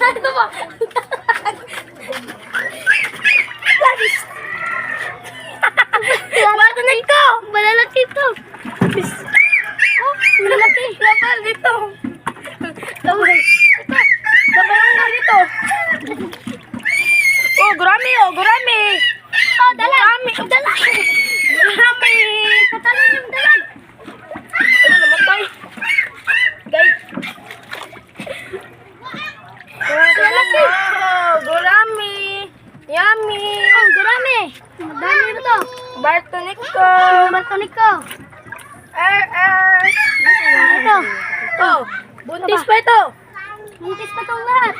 Ito po. Batunik ko. Malalaki ito. Oh, malalaki. Lapal dito. Sabay. Sabay ang dito. Oh, gurami, oh, gurami. Oh, dalag. Gurami, oh, dalag. Gurami. Katalo yung dalag. Ano naman tayo? Guys. Oh, gurami. Yummy. Oh, gurami. Madami ba to? Bartonik ko. Bartonik ko. Ito. Oh, buntis pa ito. Buntis pa itong lahat.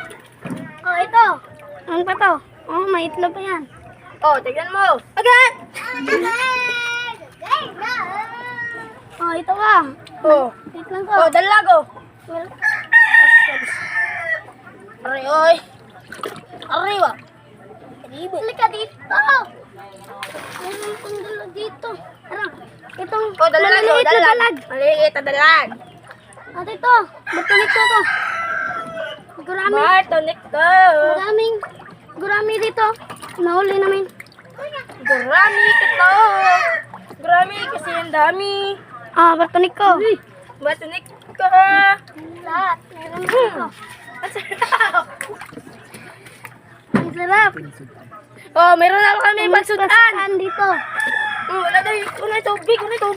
Oh, ito. Ano pa to? Oh, may itlog pa yan. Oh, tignan mo. Agad! Oh, ito ka. Oh. Itlog ko. Oh, dalago. Aray, oy. Aray, wa. Halika dito. Meron pang dalag dito. Tara. Itong maliliit na dalag. Maliliit na dalag. At ito. Bartonik ko to. Gurami. Bartonik ko. Maraming gurami dito. Nahuli namin. Gurami ito. Gurami kasi ang dami. Ah, bartonik ko. Bartonik ko. Lahat. Meron dito. Ang sarap. Ang sarap. Oh, meron na kami pagsutan dito. Oh, wala tubig.